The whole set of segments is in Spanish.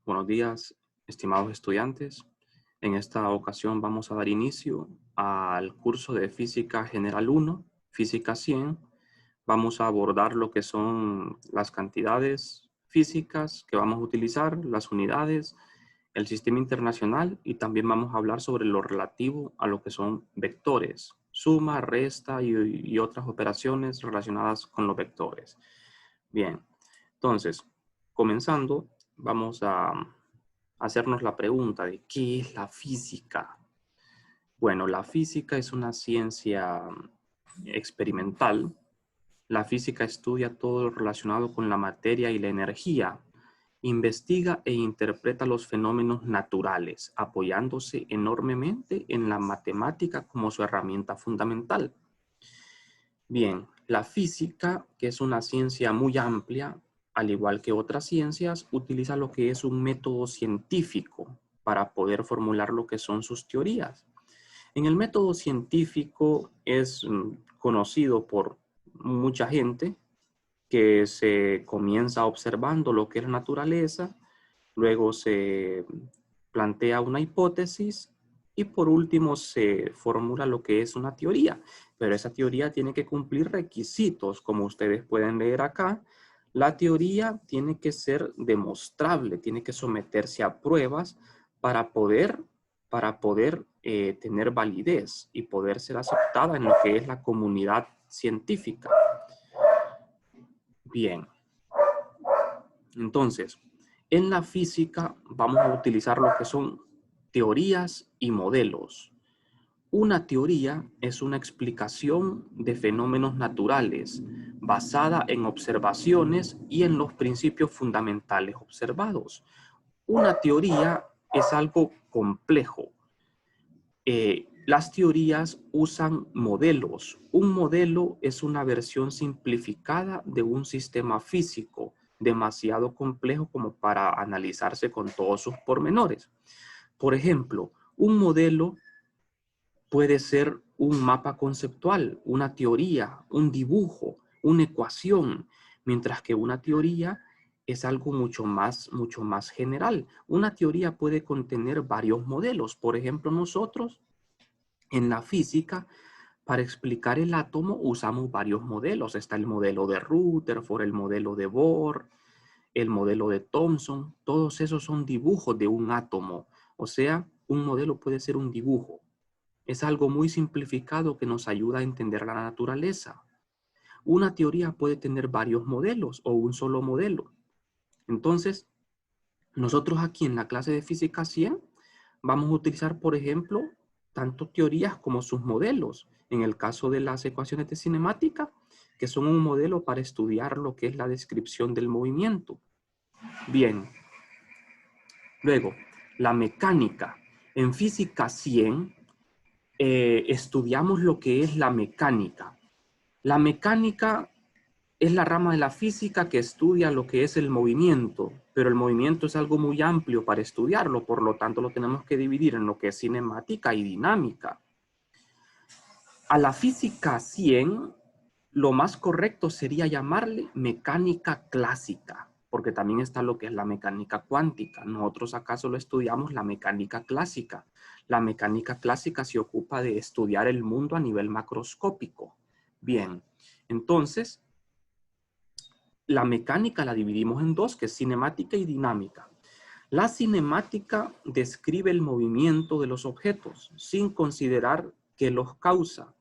Buenos días, estimados estudiantes. En esta ocasión vamos a dar inicio al curso de Física General 1, Física 100. Vamos a abordar lo que son las cantidades físicas que vamos a utilizar, las unidades, el sistema internacional y también vamos a hablar sobre lo relativo a lo que son vectores, suma, resta y otras operaciones relacionadas con los vectores. Bien, entonces, comenzando, vamos a hacernos la pregunta de ¿qué es la física? Bueno, la física es una ciencia experimental. La física estudia todo lo relacionado con la materia y la energía. Investiga e interpreta los fenómenos naturales, apoyándose enormemente en la matemática como su herramienta fundamental. Bien, la física, que es una ciencia muy amplia, al igual que otras ciencias, utiliza lo que es un método científico para poder formular lo que son sus teorías. En el método científico es conocido por mucha gente que se comienza observando lo que es la naturaleza, luego se plantea una hipótesis y por último se formula lo que es una teoría. Pero esa teoría tiene que cumplir requisitos, como ustedes pueden leer acá. La teoría tiene que ser demostrable, tiene que someterse a pruebas para poder tener validez y poder ser aceptada en lo que es la comunidad científica. Bien, entonces, en la física vamos a utilizar lo que son teorías y modelos. Una teoría es una explicación de fenómenos naturales basada en observaciones y en los principios fundamentales observados. Una teoría es algo complejo. Las teorías usan modelos. Un modelo es una versión simplificada de un sistema físico demasiado complejo como para analizarse con todos sus pormenores. Por ejemplo, un modelo puede ser un mapa conceptual, una teoría, un dibujo, una ecuación, mientras que una teoría es algo mucho más general. Una teoría puede contener varios modelos. Por ejemplo, nosotros en la física, para explicar el átomo usamos varios modelos. Está el modelo de Rutherford, el modelo de Bohr, el modelo de Thomson. Todos esos son dibujos de un átomo. O sea, un modelo puede ser un dibujo. Es algo muy simplificado que nos ayuda a entender la naturaleza. Una teoría puede tener varios modelos o un solo modelo. Entonces, nosotros aquí en la clase de Física 100 vamos a utilizar, por ejemplo, tanto teorías como sus modelos. En el caso de las ecuaciones de cinemática, que son un modelo para estudiar lo que es la descripción del movimiento. Bien. Luego, la mecánica. En Física 100 estudiamos lo que es la mecánica. La mecánica es la rama de la física que estudia lo que es el movimiento, pero el movimiento es algo muy amplio para estudiarlo, por lo tanto lo tenemos que dividir en lo que es cinemática y dinámica. A la Física 100, lo más correcto sería llamarle mecánica clásica, porque también está lo que es la mecánica cuántica. Nosotros acaso lo estudiamos la mecánica clásica. La mecánica clásica se ocupa de estudiar el mundo a nivel macroscópico. Bien, entonces, la mecánica la dividimos en dos, que es cinemática y dinámica. La cinemática describe el movimiento de los objetos sin considerar que los causa,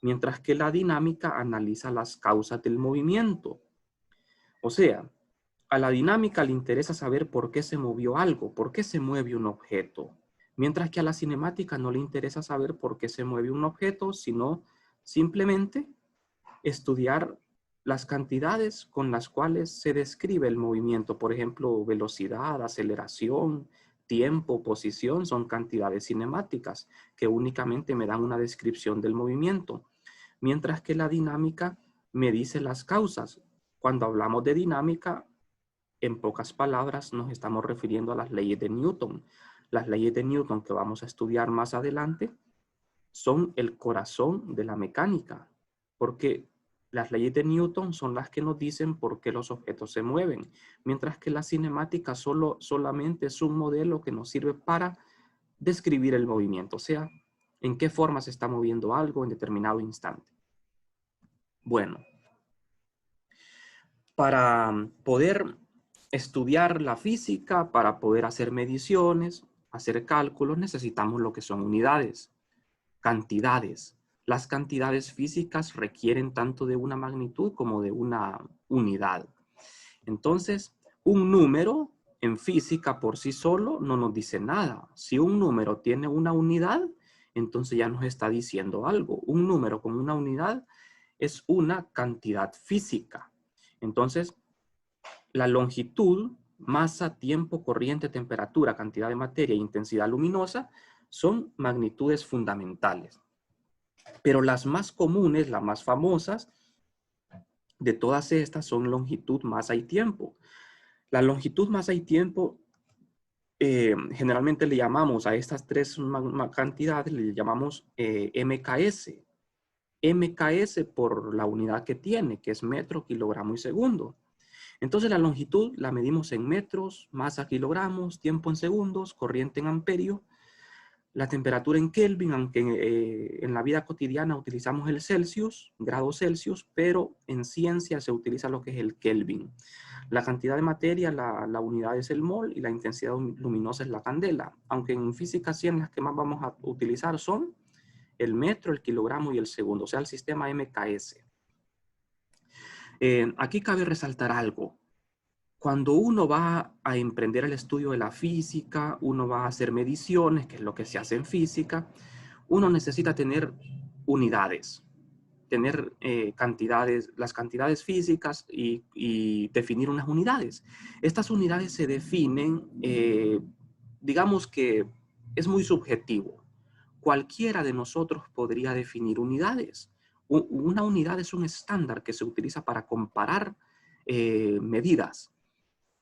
mientras que la dinámica analiza las causas del movimiento. O sea, a la dinámica le interesa saber por qué se movió algo, por qué se mueve un objeto, mientras que a la cinemática no le interesa saber por qué se mueve un objeto, sino simplemente estudiar las cantidades con las cuales se describe el movimiento. Por ejemplo, velocidad, aceleración, tiempo, posición, son cantidades cinemáticas que únicamente me dan una descripción del movimiento. Mientras que la dinámica me dice las causas. Cuando hablamos de dinámica, en pocas palabras nos estamos refiriendo a las leyes de Newton. Las leyes de Newton que vamos a estudiar más adelante son el corazón de la mecánica, porque Las leyes de Newton son las que nos dicen por qué los objetos se mueven, mientras que la cinemática solamente es un modelo que nos sirve para describir el movimiento, o sea, en qué forma se está moviendo algo en determinado instante. Bueno, para poder estudiar la física, para poder hacer mediciones, hacer cálculos, necesitamos lo que son unidades, cantidades. Las cantidades físicas requieren tanto de una magnitud como de una unidad. Entonces, un número en física por sí solo no nos dice nada. Si un número tiene una unidad, entonces ya nos está diciendo algo. Un número con una unidad es una cantidad física. Entonces, la longitud, masa, tiempo, corriente, temperatura, cantidad de materia e intensidad luminosa son magnitudes fundamentales. Pero las más comunes, las más famosas de todas estas son longitud, masa y tiempo. La longitud, masa y tiempo, generalmente le llamamos a estas tres cantidades, le llamamos MKS. MKS por la unidad que tiene, que es metro, kilogramo y segundo. Entonces la longitud la medimos en metros, masa kilogramos, tiempo en segundos, corriente en amperio, la temperatura en Kelvin, aunque en la vida cotidiana utilizamos el Celsius, grados Celsius, pero en ciencia se utiliza lo que es el Kelvin. La cantidad de materia, la unidad es el mol y la intensidad luminosa es la candela, aunque en física 100 las que más vamos a utilizar son el metro, el kilogramo y el segundo, o sea, el sistema MKS. Aquí cabe resaltar algo. Cuando uno va a emprender el estudio de la física, uno va a hacer mediciones, que es lo que se hace en física, uno necesita tener unidades, tener cantidades, las cantidades físicas y definir unas unidades. Estas unidades se definen, digamos que es muy subjetivo. Cualquiera de nosotros podría definir unidades. Una unidad es un estándar que se utiliza para comparar medidas.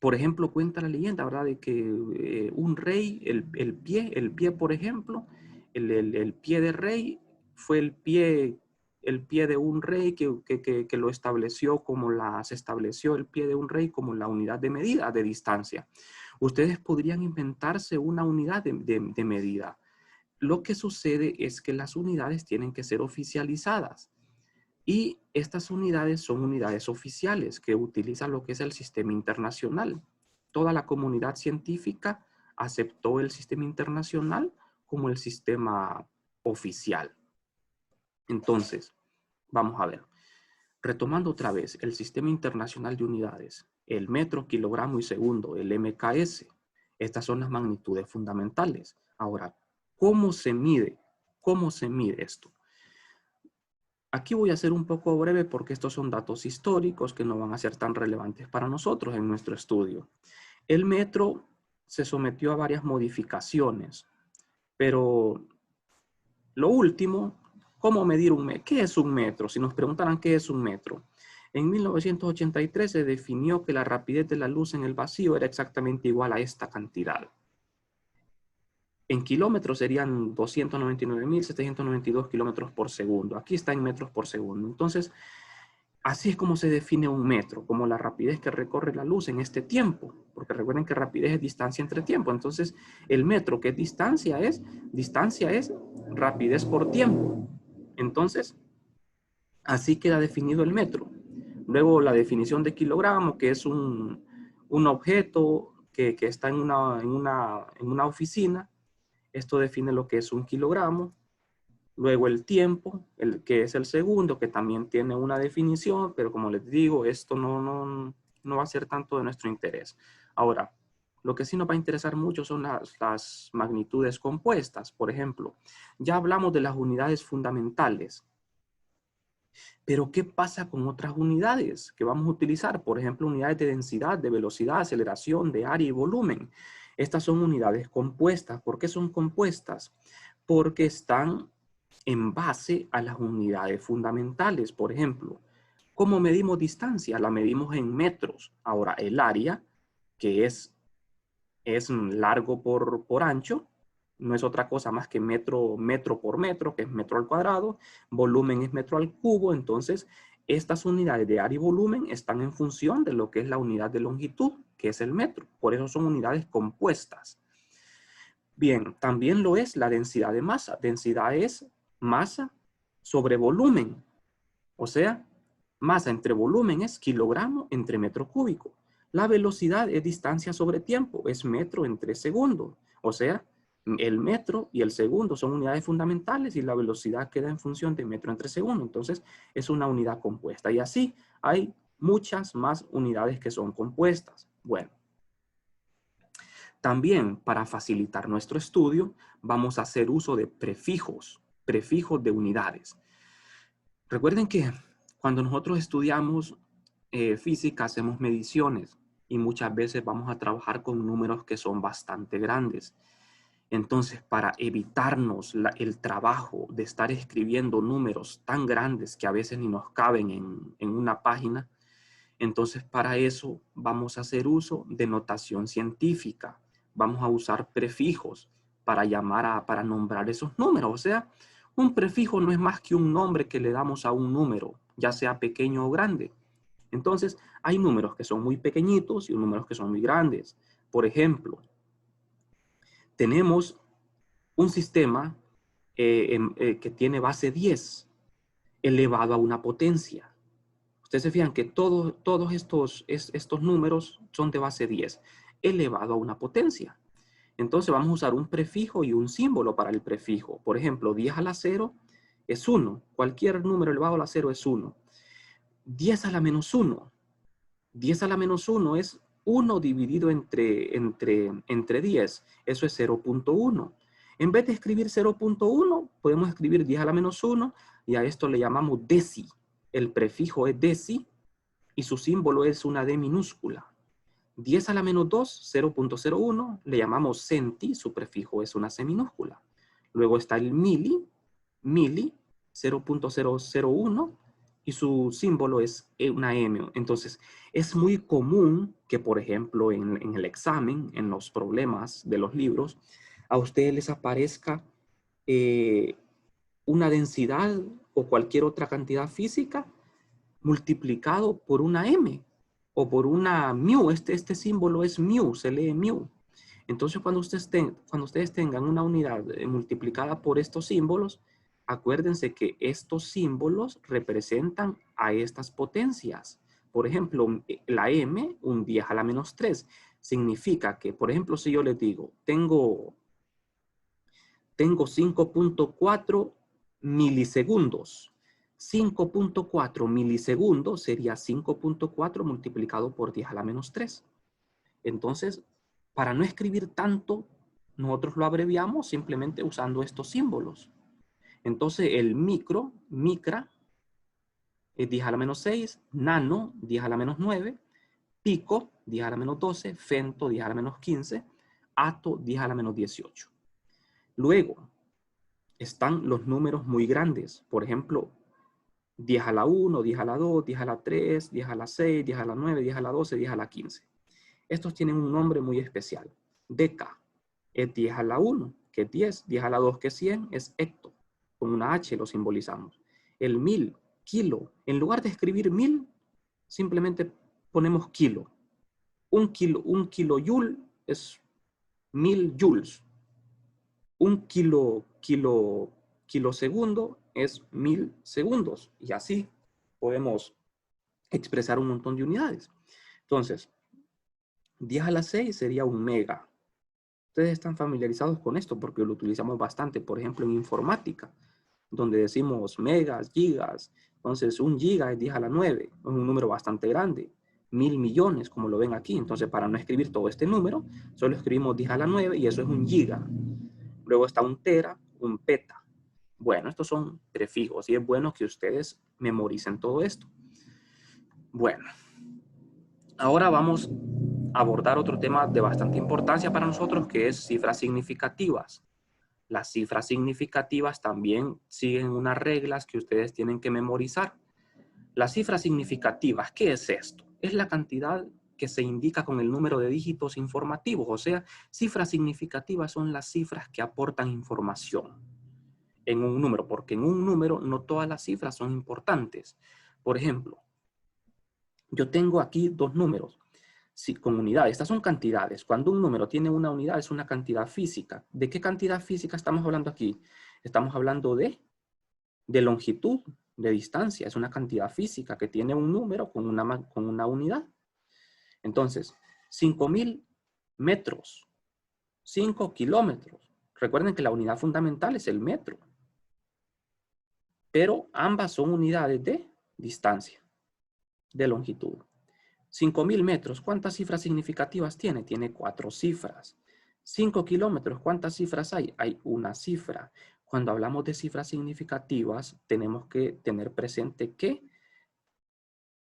Por ejemplo, cuenta la leyenda, ¿verdad? De que un rey, el pie, por ejemplo, el pie de rey fue el pie de un rey que lo estableció se estableció el pie de un rey como la unidad de medida de distancia. Ustedes podrían inventarse una unidad de medida. Lo que sucede es que las unidades tienen que ser oficializadas. Y estas unidades son unidades oficiales que utilizan lo que es el sistema internacional. Toda la comunidad científica aceptó el sistema internacional como el sistema oficial. Entonces, vamos a ver. Retomando otra vez el sistema internacional de unidades, el metro, kilogramo y segundo, el MKS. Estas son las magnitudes fundamentales. Ahora, ¿cómo se mide? ¿Cómo se mide esto? Aquí voy a ser un poco breve porque estos son datos históricos que no van a ser tan relevantes para nosotros en nuestro estudio. El metro se sometió a varias modificaciones, pero lo último, ¿cómo medir un metro? ¿Qué es un metro? Si nos preguntaran qué es un metro. En 1983 se definió que la rapidez de la luz en el vacío era exactamente igual a esta cantidad. En kilómetros serían 299.792 kilómetros por segundo. Aquí está en metros por segundo. Entonces, así es como se define un metro, como la rapidez que recorre la luz en este tiempo. Porque recuerden que rapidez es distancia entre tiempo. Entonces, el metro, ¿qué distancia es? Distancia es rapidez por tiempo. Entonces, así queda definido el metro. Luego, la definición de kilogramo, que es un objeto que está en una oficina. Esto define lo que es un kilogramo. Luego el tiempo, que es el segundo, que también tiene una definición, pero como les digo, esto no va a ser tanto de nuestro interés. Ahora, lo que sí nos va a interesar mucho son las magnitudes compuestas. Por ejemplo, ya hablamos de las unidades fundamentales. Pero ¿qué pasa con otras unidades que vamos a utilizar? Por ejemplo, unidades de densidad, de velocidad, aceleración, de área y volumen. Estas son unidades compuestas. ¿Por qué son compuestas? Porque están en base a las unidades fundamentales. Por ejemplo, ¿cómo medimos distancia? La medimos en metros. Ahora, el área, que es largo por ancho, no es otra cosa más que metro por metro, que es metro al cuadrado. Volumen es metro al cubo. Entonces, estas unidades de área y volumen están en función de lo que es la unidad de longitud, que es el metro. Por eso son unidades compuestas. Bien, también lo es la densidad de masa. Densidad es masa sobre volumen. O sea, masa entre volumen es kilogramo entre metro cúbico. La velocidad es distancia sobre tiempo, es metro entre segundo. O sea, el metro y el segundo son unidades fundamentales y la velocidad queda en función de metro entre segundo. Entonces, es una unidad compuesta. Y así hay muchas más unidades que son compuestas. Bueno, también para facilitar nuestro estudio, vamos a hacer uso de prefijos de unidades. Recuerden que cuando nosotros estudiamos física, hacemos mediciones y muchas veces vamos a trabajar con números que son bastante grandes. Entonces, para evitarnos el trabajo de estar escribiendo números tan grandes que a veces ni nos caben en una página, entonces para eso vamos a hacer uso de notación científica. Vamos a usar prefijos para para nombrar esos números. O sea, un prefijo no es más que un nombre que le damos a un número, ya sea pequeño o grande. Entonces, hay números que son muy pequeñitos y números que son muy grandes. Por ejemplo, tenemos un sistema que tiene base 10 elevado a una potencia. Ustedes se fijan que todos estos números son de base 10 elevado a una potencia. Entonces vamos a usar un prefijo y un símbolo para el prefijo. Por ejemplo, 10 a la 0 es 1. Cualquier número elevado a la 0 es 1. 10 a la menos 1. 10 a la menos 1 es 1 dividido entre 10. Eso es 0.1. En vez de escribir 0.1, podemos escribir 10 a la menos 1 y a esto le llamamos deci. El prefijo es deci y su símbolo es una D minúscula. 10 a la menos 2, 0.01, le llamamos centi, su prefijo es una C minúscula. Luego está el mili, 0.001, y su símbolo es una M. Entonces, es muy común que, por ejemplo, en el examen, en los problemas de los libros, a ustedes les aparezca una densidad o cualquier otra cantidad física multiplicado por una M o por una mu. Este símbolo es mu, se lee mu. Entonces, cuando ustedes tengan una unidad multiplicada por estos símbolos, acuérdense que estos símbolos representan a estas potencias. Por ejemplo, la M, un 10 a la menos 3, significa que, por ejemplo, si yo les digo, tengo 5.4 milisegundos. 5.4 milisegundos sería 5.4 multiplicado por 10 a la menos 3. Entonces, para no escribir tanto, nosotros lo abreviamos simplemente usando estos símbolos. Entonces, el micra, es 10 a la menos 6, nano, 10 a la menos 9, pico, 10 a la menos 12, femto, 10 a la menos 15, ato, 10 a la menos 18. Luego, están los números muy grandes. Por ejemplo, 10 a la 1, 10 a la 2, 10 a la 3, 10 a la 6, 10 a la 9, 10 a la 12, 10 a la 15. Estos tienen un nombre muy especial. Deca es 10 a la 1, que es 10. 10 a la 2, que es 100, es hecto. Con una H lo simbolizamos. El 1000, kilo. En lugar de escribir 1000, simplemente ponemos kilo. Un kilojoule es 1000 joules. Un kilosegundo es 1000 segundos. Y así podemos expresar un montón de unidades. Entonces, 10 a la 6 sería un mega. Ustedes están familiarizados con esto porque lo utilizamos bastante, por ejemplo, en informática, donde decimos megas, gigas. Entonces, un giga es 10 a la 9, es un número bastante grande. 1000 millones, como lo ven aquí. Entonces, para no escribir todo este número, solo escribimos 10 a la 9 y eso es un giga. Luego está un tera, un peta. Bueno, estos son prefijos y es bueno que ustedes memoricen todo esto. Bueno, ahora vamos a abordar otro tema de bastante importancia para nosotros, que es cifras significativas. Las cifras significativas también siguen unas reglas que ustedes tienen que memorizar. Las cifras significativas, ¿qué es esto? Es la cantidad que se indica con el número de dígitos informativos. O sea, cifras significativas son las cifras que aportan información en un número, porque en un número no todas las cifras son importantes. Por ejemplo, yo tengo aquí dos números con unidades. Estas son cantidades. Cuando un número tiene una unidad es una cantidad física. ¿De qué cantidad física estamos hablando aquí? Estamos hablando de longitud, de distancia. Es una cantidad física que tiene un número con una unidad. Entonces, 5.000 metros, 5 kilómetros. Recuerden que la unidad fundamental es el metro. Pero ambas son unidades de distancia, de longitud. 5.000 metros, ¿cuántas cifras significativas tiene? Tiene 4 cifras. 5 kilómetros, ¿cuántas cifras hay? Hay una cifra. Cuando hablamos de cifras significativas, tenemos que tener presente que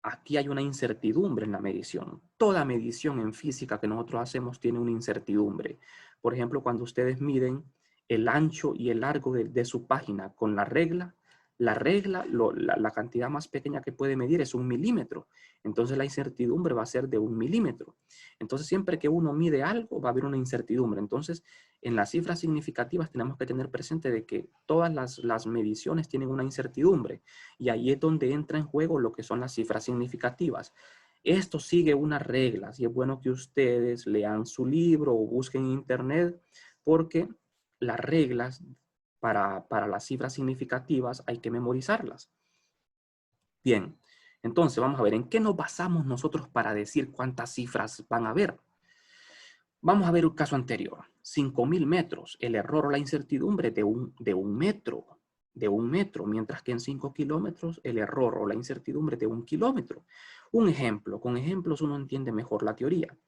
aquí hay una incertidumbre en la medición. Toda medición en física que nosotros hacemos tiene una incertidumbre. Por ejemplo, cuando ustedes miden el ancho y el largo de su página con la regla, la cantidad más pequeña que puede medir es 1 milímetro. Entonces la incertidumbre va a ser de 1 milímetro. Entonces siempre que uno mide algo va a haber una incertidumbre. Entonces en las cifras significativas tenemos que tener presente de que todas las mediciones tienen una incertidumbre. Y ahí es donde entra en juego lo que son las cifras significativas. Esto sigue unas reglas y es bueno que ustedes lean su libro o busquen en internet porque las reglas para las cifras significativas hay que memorizarlas. Bien, entonces vamos a ver en qué nos basamos nosotros para decir cuántas cifras van a haber. Vamos a ver un caso anterior. 5.000 metros. El error o la incertidumbre de un metro, mientras que en 5 kilómetros el error o la incertidumbre de 1 kilómetro. Un ejemplo. Con ejemplos uno entiende mejor la teoría.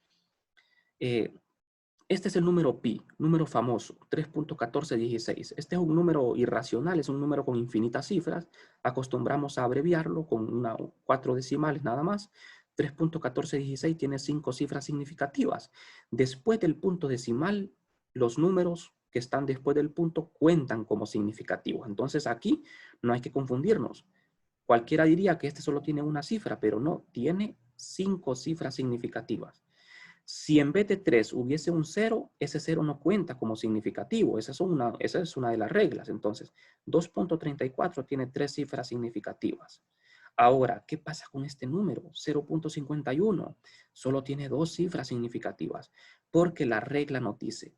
Este es el número pi, número famoso, 3.1416. Este es un número irracional, es un número con infinitas cifras. Acostumbramos a abreviarlo con 4 decimales nada más. 3.1416 tiene 5 cifras significativas. Después del punto decimal, los números que están después del punto cuentan como significativos. Entonces aquí no hay que confundirnos. Cualquiera diría que este solo tiene una cifra, pero no, tiene 5 cifras significativas. Si en vez de 3 hubiese un 0, ese 0 no cuenta como significativo. Esa es una de las reglas. Entonces, 2.34 tiene 3 cifras significativas. Ahora, ¿qué pasa con este número? 0.51 solo tiene 2 cifras significativas. Porque la regla nos dice,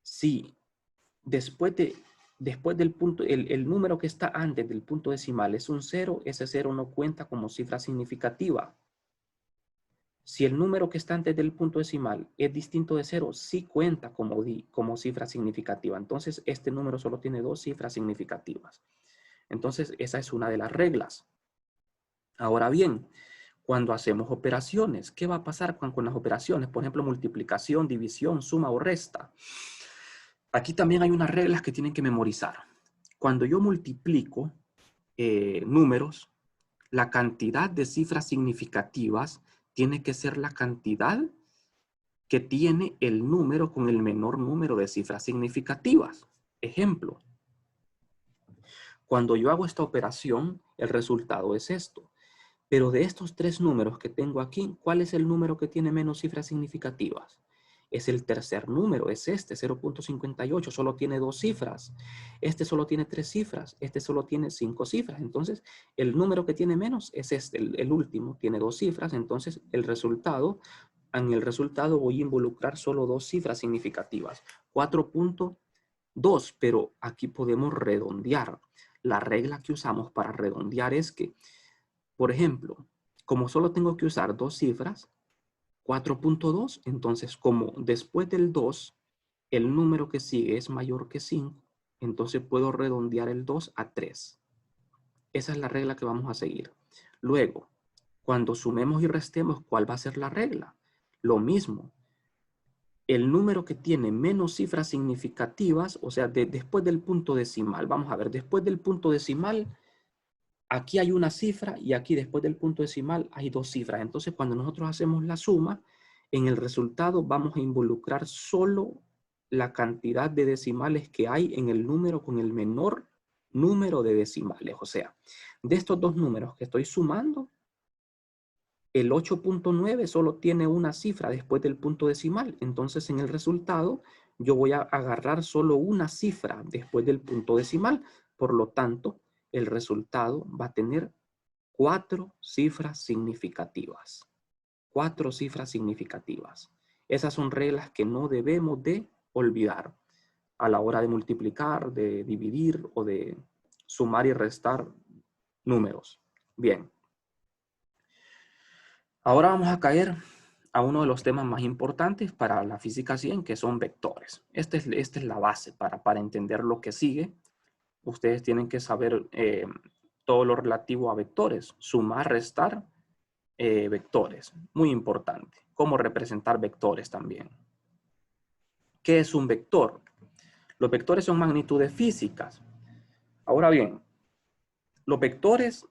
si después del punto, el número que está antes del punto decimal es un 0, ese 0 no cuenta como cifra significativa. Si el número que está antes del punto decimal es distinto de 0, sí cuenta como cifra significativa. Entonces, este número solo tiene 2 cifras significativas. Entonces, esa es una de las reglas. Ahora bien, cuando hacemos operaciones, ¿qué va a pasar con las operaciones? Por ejemplo, multiplicación, división, suma o resta. Aquí también hay unas reglas que tienen que memorizar. Cuando yo multiplico números, la cantidad de cifras significativas tiene que ser la cantidad que tiene el número con el menor número de cifras significativas. Ejemplo, cuando yo hago esta operación, el resultado es esto. Pero de estos 3 números que tengo aquí, ¿cuál es el número que tiene menos cifras significativas? Es el tercer número, es este, 0.58, solo tiene 2 cifras. Este solo tiene 3 cifras, este solo tiene 5 cifras. Entonces, el número que tiene menos es este, el último, tiene 2 cifras. Entonces, en el resultado voy a involucrar solo 2 cifras significativas, 4.2, pero aquí podemos redondear. La regla que usamos para redondear es que, por ejemplo, como solo tengo que usar 2 cifras, 4.2, entonces como después del 2, el número que sigue es mayor que 5, entonces puedo redondear el 2 a 3. Esa es la regla que vamos a seguir. Luego, cuando sumemos y restemos, ¿cuál va a ser la regla? Lo mismo. El número que tiene menos cifras significativas, o sea, después del punto decimal. Vamos a ver, después del punto decimal, aquí hay una cifra y aquí después del punto decimal hay 2 cifras. Entonces, cuando nosotros hacemos la suma, en el resultado vamos a involucrar solo la cantidad de decimales que hay en el número con el menor número de decimales. O sea, de estos 2 números que estoy sumando, el 8.9 solo tiene una cifra después del punto decimal. Entonces, en el resultado, yo voy a agarrar solo una cifra después del punto decimal. Por lo tanto, el resultado va a tener 4 cifras significativas. 4 cifras significativas. Esas son reglas que no debemos de olvidar a la hora de multiplicar, de dividir o de sumar y restar números. Bien. Ahora vamos a caer a uno de los temas más importantes para la física 100, que son vectores. Esta es la base para entender lo que sigue. Ustedes tienen que saber todo lo relativo a vectores, sumar, restar vectores. Muy importante. Cómo representar vectores también. ¿Qué es un vector? Los vectores son magnitudes físicas. Ahora bien, los vectores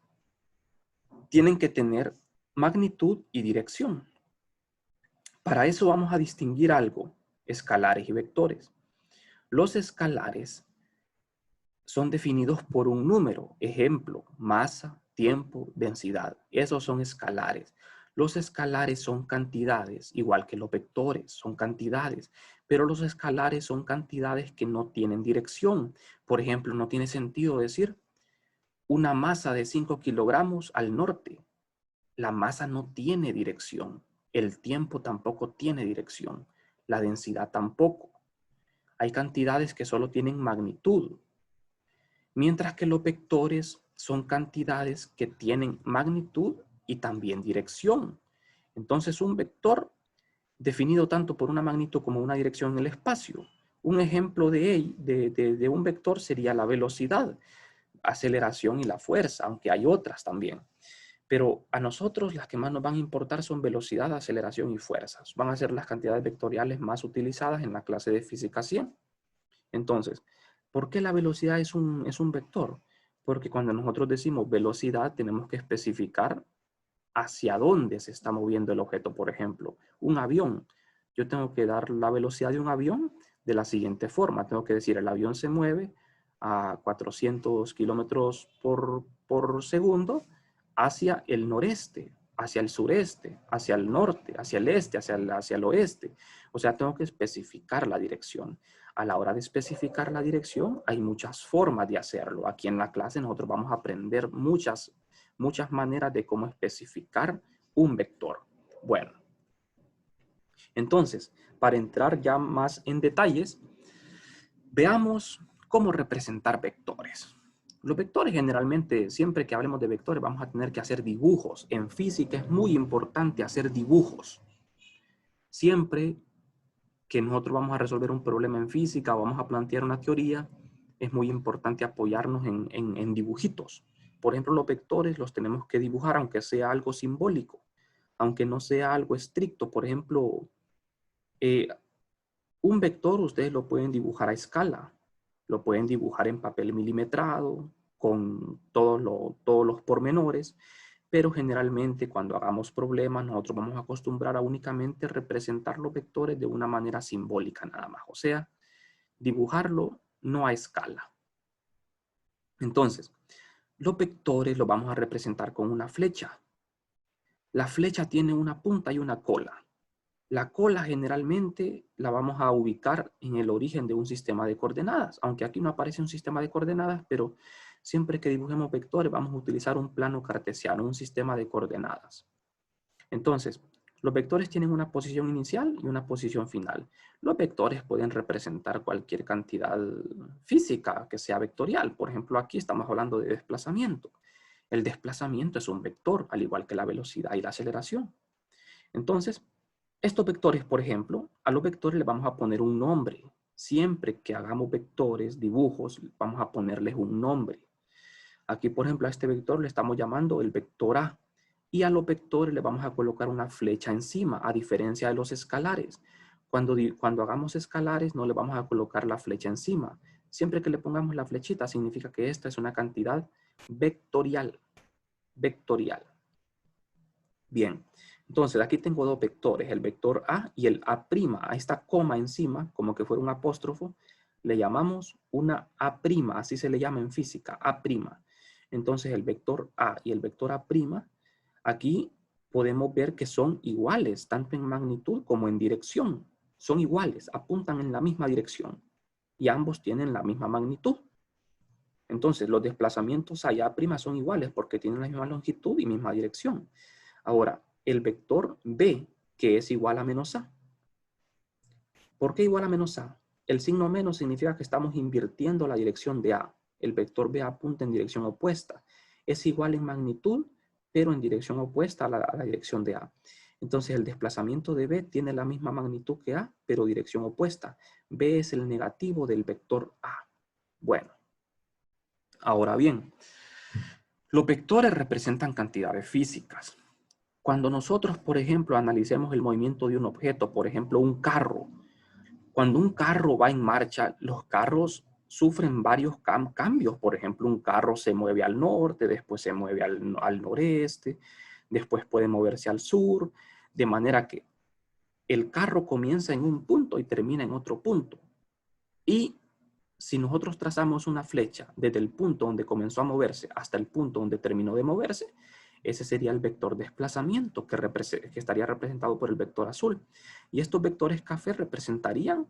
tienen que tener magnitud y dirección. Para eso vamos a distinguir algo, escalares y vectores. Los escalares son definidos por un número, ejemplo, masa, tiempo, densidad. Esos son escalares. Los escalares son cantidades, igual que los vectores son cantidades, pero los escalares son cantidades que no tienen dirección. Por ejemplo, no tiene sentido decir una masa de 5 kilogramos al norte. La masa no tiene dirección. El tiempo tampoco tiene dirección. La densidad tampoco. Hay cantidades que solo tienen magnitud. Mientras que los vectores son cantidades que tienen magnitud y también dirección. Entonces, un vector definido tanto por una magnitud como una dirección en el espacio. Un ejemplo de un vector sería la velocidad, aceleración y la fuerza, aunque hay otras también. Pero a nosotros las que más nos van a importar son velocidad, aceleración y fuerzas. Van a ser las cantidades vectoriales más utilizadas en la clase de física 100. Entonces, ¿por qué la velocidad es un vector? Porque cuando nosotros decimos velocidad, tenemos que especificar hacia dónde se está moviendo el objeto. Por ejemplo, un avión. Yo tengo que dar la velocidad de un avión de la siguiente forma. Tengo que decir, el avión se mueve a 400 kilómetros por segundo hacia el noreste, hacia el sureste, hacia el norte, hacia el este, hacia el oeste. O sea, tengo que especificar la dirección. A la hora de especificar la dirección, hay muchas formas de hacerlo. Aquí en la clase nosotros vamos a aprender muchas maneras de cómo especificar un vector. Bueno, entonces, para entrar ya más en detalles, veamos cómo representar vectores. Los vectores generalmente, siempre que hablemos de vectores, vamos a tener que hacer dibujos. En física es muy importante hacer dibujos. Siempre que nosotros vamos a resolver un problema en física o vamos a plantear una teoría, es muy importante apoyarnos en dibujitos. Por ejemplo, los vectores los tenemos que dibujar aunque sea algo simbólico, aunque no sea algo estricto. Por ejemplo, un vector ustedes lo pueden dibujar a escala, lo pueden dibujar en papel milimetrado, con todos los pormenores, pero generalmente cuando hagamos problemas nosotros vamos a acostumbrar a únicamente representar los vectores de una manera simbólica nada más, o sea, dibujarlo no a escala. Entonces, los vectores los vamos a representar con una flecha. La flecha tiene una punta y una cola. La cola generalmente la vamos a ubicar en el origen de un sistema de coordenadas, aunque aquí no aparece un sistema de coordenadas, pero siempre que dibujemos vectores vamos a utilizar un plano cartesiano, un sistema de coordenadas. Entonces, los vectores tienen una posición inicial y una posición final. Los vectores pueden representar cualquier cantidad física que sea vectorial. Por ejemplo, aquí estamos hablando de desplazamiento. El desplazamiento es un vector, al igual que la velocidad y la aceleración. Entonces, estos vectores, por ejemplo, a los vectores les vamos a poner un nombre. Siempre que hagamos vectores, dibujos, vamos a ponerles un nombre. Aquí, por ejemplo, a este vector le estamos llamando el vector A. Y a los vectores le vamos a colocar una flecha encima, a diferencia de los escalares. Cuando hagamos escalares, no le vamos a colocar la flecha encima. Siempre que le pongamos la flechita, significa que esta es una cantidad vectorial. Vectorial. Bien, entonces aquí tengo dos vectores, el vector A y el A'. A esta coma encima, como que fuera un apóstrofo, le llamamos una A', así se le llama en física, A'. Entonces el vector A y el vector A', aquí podemos ver que son iguales, tanto en magnitud como en dirección. Son iguales, apuntan en la misma dirección y ambos tienen la misma magnitud. Entonces, los desplazamientos A y A' son iguales porque tienen la misma longitud y misma dirección. Ahora, el vector B, que es igual a menos A. ¿Por qué igual a menos A? El signo menos significa que estamos invirtiendo la dirección de A. El vector B apunta en dirección opuesta. Es igual en magnitud, pero en dirección opuesta a la dirección de A. Entonces, el desplazamiento de B tiene la misma magnitud que A, pero dirección opuesta. B es el negativo del vector A. Bueno, ahora bien, los vectores representan cantidades físicas. Cuando nosotros, por ejemplo, analicemos el movimiento de un objeto, por ejemplo, un carro, cuando un carro va en marcha, los carros sufren varios cambios. Por ejemplo, un carro se mueve al norte, después se mueve al noreste, después puede moverse al sur, de manera que el carro comienza en un punto y termina en otro punto. Y si nosotros trazamos una flecha desde el punto donde comenzó a moverse hasta el punto donde terminó de moverse, ese sería el vector desplazamiento que estaría representado por el vector azul. Y estos vectores café representarían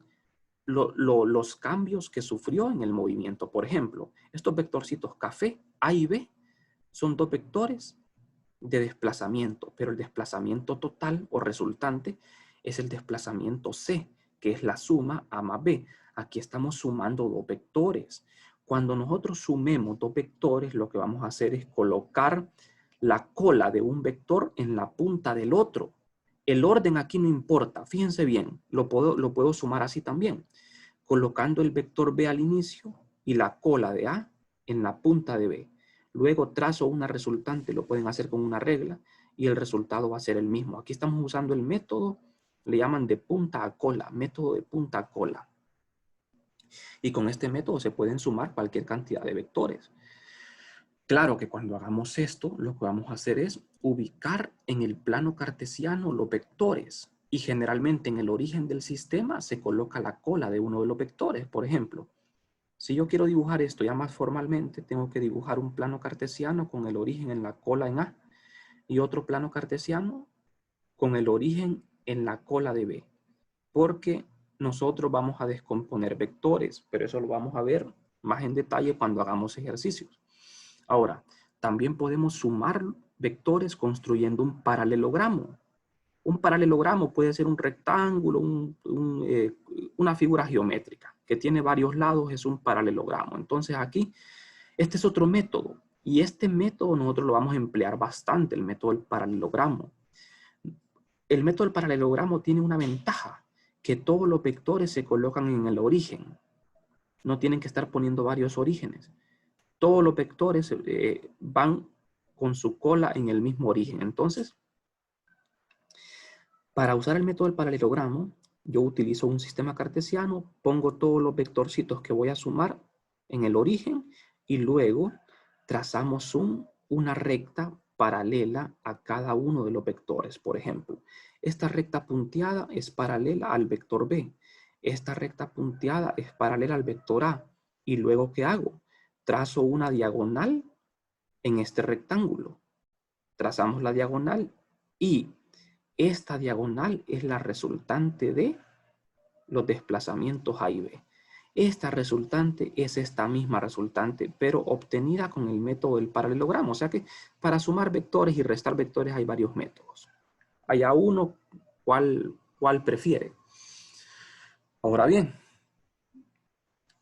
los cambios que sufrió en el movimiento. Por ejemplo, estos vectorcitos café, A y B, son dos vectores de desplazamiento, pero el desplazamiento total o resultante es el desplazamiento C, que es la suma A más B. Aquí estamos sumando dos vectores. Cuando nosotros sumemos dos vectores, lo que vamos a hacer es colocar la cola de un vector en la punta del otro. El orden aquí no importa. Fíjense bien, lo puedo sumar así también. Colocando el vector B al inicio y la cola de A en la punta de B. Luego trazo una resultante, lo pueden hacer con una regla y el resultado va a ser el mismo. Aquí estamos usando el método, le llaman de punta a cola, método de punta a cola. Y con este método se pueden sumar cualquier cantidad de vectores. Claro que cuando hagamos esto, lo que vamos a hacer es ubicar en el plano cartesiano los vectores. Y generalmente en el origen del sistema se coloca la cola de uno de los vectores. Por ejemplo, si yo quiero dibujar esto ya más formalmente, tengo que dibujar un plano cartesiano con el origen en la cola en A y otro plano cartesiano con el origen en la cola de B. Porque nosotros vamos a descomponer vectores, pero eso lo vamos a ver más en detalle cuando hagamos ejercicios. Ahora, también podemos sumar vectores construyendo un paralelogramo. Un paralelogramo puede ser un rectángulo, una figura geométrica que tiene varios lados, es un paralelogramo. Entonces aquí, este es otro método. Y este método nosotros lo vamos a emplear bastante, el método del paralelogramo. El método del paralelogramo tiene una ventaja, que todos los vectores se colocan en el origen. No tienen que estar poniendo varios orígenes. Todos los vectores van con su cola en el mismo origen. Entonces, para usar el método del paralelogramo, yo utilizo un sistema cartesiano, pongo todos los vectorcitos que voy a sumar en el origen y luego trazamos una recta paralela a cada uno de los vectores. Por ejemplo, esta recta punteada es paralela al vector B. Esta recta punteada es paralela al vector A. Y luego, ¿qué hago? Trazo una diagonal en este rectángulo. Trazamos la diagonal y esta diagonal es la resultante de los desplazamientos A y B. Esta resultante es esta misma resultante, pero obtenida con el método del paralelogramo. O sea que para sumar vectores y restar vectores hay varios métodos. Haya uno, ¿cuál prefiere? Ahora bien,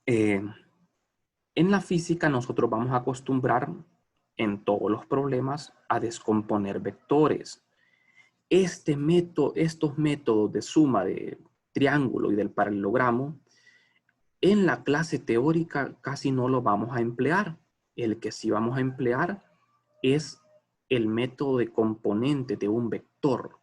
en la física nosotros vamos a acostumbrar en todos los problemas a descomponer vectores. Estos métodos de suma de triángulo y del paralelogramo, en la clase teórica casi no lo vamos a emplear. El que sí vamos a emplear es el método de componente de un vector.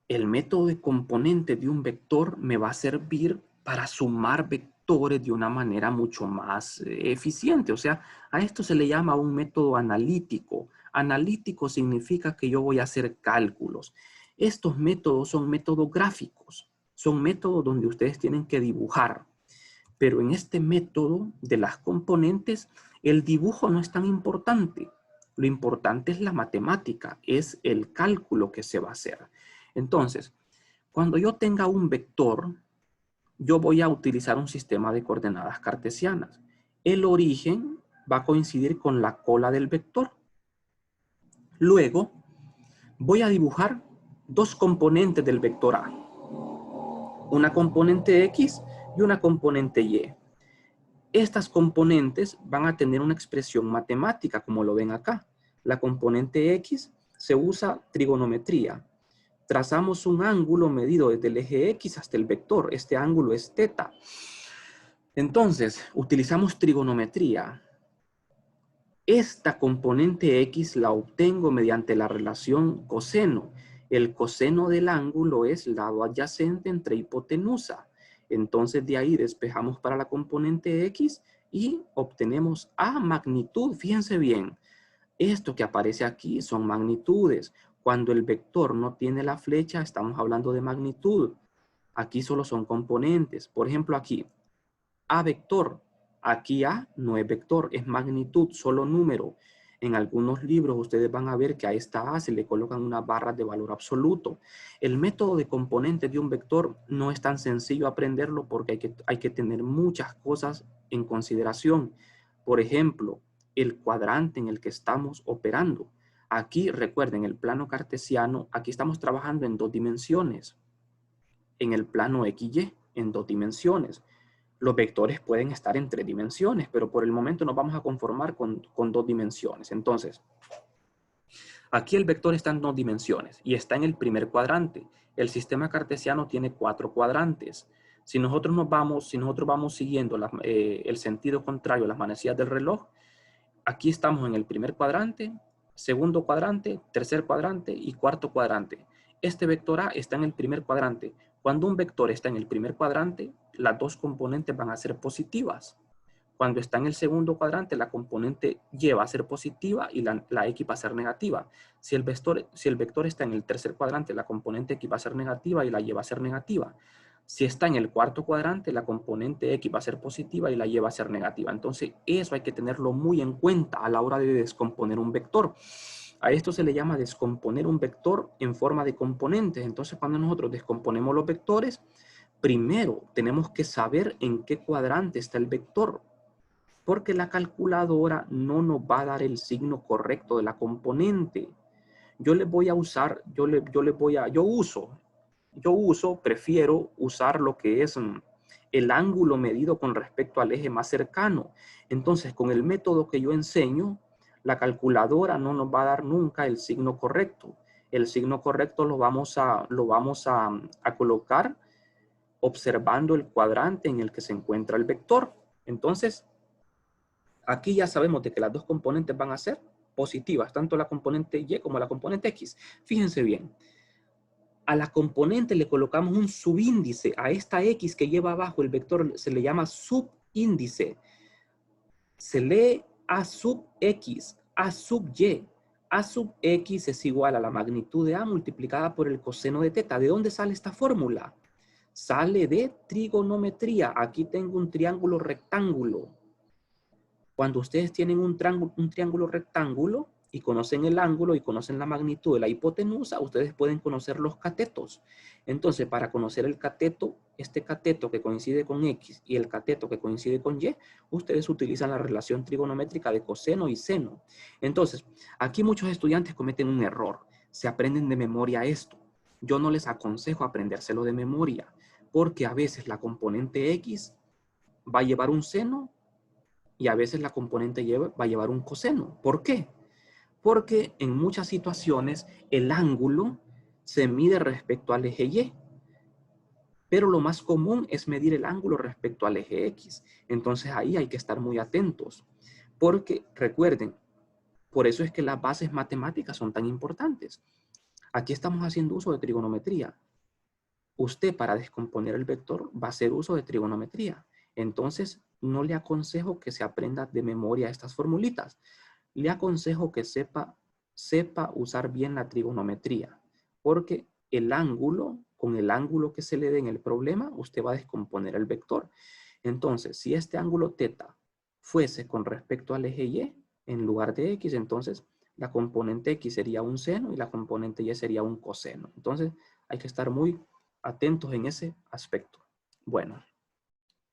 El método de componente de un vector me va a servir para sumar vectores de una manera mucho más eficiente. O sea, a esto se le llama un método analítico. Analítico significa que yo voy a hacer cálculos. Estos métodos son métodos gráficos. Son métodos donde ustedes tienen que dibujar. Pero en este método de las componentes, el dibujo no es tan importante. Lo importante es la matemática, es el cálculo que se va a hacer. Entonces, cuando yo tenga un vector, yo voy a utilizar un sistema de coordenadas cartesianas. El origen va a coincidir con la cola del vector. Luego, voy a dibujar dos componentes del vector A. Una componente X y una componente Y. Estas componentes van a tener una expresión matemática, como lo ven acá. La componente X se usa trigonometría. Trazamos un ángulo medido desde el eje X hasta el vector. Este ángulo es teta. Entonces, utilizamos trigonometría. Esta componente X la obtengo mediante la relación coseno. El coseno del ángulo es lado adyacente entre hipotenusa. Entonces de ahí despejamos para la componente X y obtenemos A magnitud. Fíjense bien, esto que aparece aquí son magnitudes. Cuando el vector no tiene la flecha, estamos hablando de magnitud. Aquí solo son componentes. Por ejemplo, aquí, A vector. Aquí A no es vector, es magnitud, solo número. En algunos libros ustedes van a ver que a esta A se le colocan unas barras de valor absoluto. El método de componentes de un vector no es tan sencillo aprenderlo porque hay que tener muchas cosas en consideración. Por ejemplo, el cuadrante en el que estamos operando. Aquí, recuerden, el plano cartesiano, aquí estamos trabajando en 2 dimensiones. En el plano XY, en 2 dimensiones. Los vectores pueden estar en 3 dimensiones, pero por el momento nos vamos a conformar con 2 dimensiones. Entonces, aquí el vector está en 2 dimensiones y está en el primer cuadrante. El sistema cartesiano tiene 4 cuadrantes. Si nosotros vamos siguiendo el sentido contrario a las manecillas del reloj, aquí estamos en el primer cuadrante, segundo cuadrante, tercer cuadrante y cuarto cuadrante. Este vector A está en el primer cuadrante. Cuando un vector está en el primer cuadrante, las dos componentes van a ser positivas. Cuando está en el segundo cuadrante, la componente Y va a ser positiva y la X va a ser negativa. Si el vector está en el tercer cuadrante, la componente X va a ser negativa y la Y va a ser negativa. Si está en el cuarto cuadrante, la componente X va a ser positiva y la Y va a ser negativa. Entonces, eso hay que tenerlo muy en cuenta a la hora de descomponer un vector. A esto se le llama descomponer un vector en forma de componentes. Entonces, cuando nosotros descomponemos los vectores, primero tenemos que saber en qué cuadrante está el vector, porque la calculadora no nos va a dar el signo correcto de la componente. Yo les voy a usar, prefiero usar lo que es el ángulo medido con respecto al eje más cercano. Entonces, con el método que yo enseño, la calculadora no nos va a dar nunca el signo correcto. El signo correcto lo vamos a colocar observando el cuadrante en el que se encuentra el vector. Entonces, aquí ya sabemos de que las dos componentes van a ser positivas, tanto la componente Y como la componente X. Fíjense bien. A la componente le colocamos un subíndice. A esta X que lleva abajo el vector se le llama subíndice. Se lee A sub X, A sub Y. A sub X es igual a la magnitud de A multiplicada por el coseno de teta. ¿De dónde sale esta fórmula? Sale de trigonometría. Aquí tengo un triángulo rectángulo. Cuando ustedes tienen un triángulo rectángulo y conocen el ángulo y conocen la magnitud de la hipotenusa, ustedes pueden conocer los catetos. Entonces, para conocer el cateto, este cateto que coincide con X y el cateto que coincide con Y, ustedes utilizan la relación trigonométrica de coseno y seno. Entonces, aquí muchos estudiantes cometen un error. Se aprenden de memoria esto. Yo no les aconsejo aprendérselo de memoria, porque a veces la componente X va a llevar un seno y a veces la componente Y va a llevar un coseno. ¿Por qué? Porque en muchas situaciones el ángulo se mide respecto al eje Y, pero lo más común es medir el ángulo respecto al eje X. Entonces ahí hay que estar muy atentos, porque recuerden, por eso es que las bases matemáticas son tan importantes. Aquí estamos haciendo uso de trigonometría. Usted para descomponer el vector va a hacer uso de trigonometría. Entonces, no le aconsejo que se aprenda de memoria estas formulitas. Le aconsejo que sepa usar bien la trigonometría, porque con el ángulo que se le dé en el problema, usted va a descomponer el vector. Entonces, si este ángulo θ fuese con respecto al eje Y, en lugar de X, entonces la componente X sería un seno y la componente Y sería un coseno. Entonces, hay que estar muy atentos en ese aspecto. Bueno,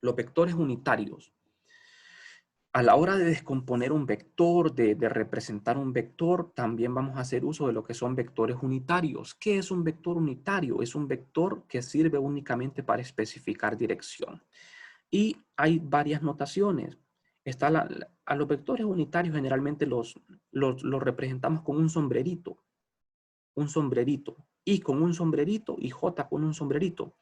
los vectores unitarios. A la hora de descomponer un vector, de representar un vector, también vamos a hacer uso de lo que son vectores unitarios. ¿Qué es un vector unitario? Es un vector que sirve únicamente para especificar dirección. Y hay varias notaciones. A los vectores unitarios generalmente los representamos con un sombrerito, y con un sombrerito, y J con un sombrerito.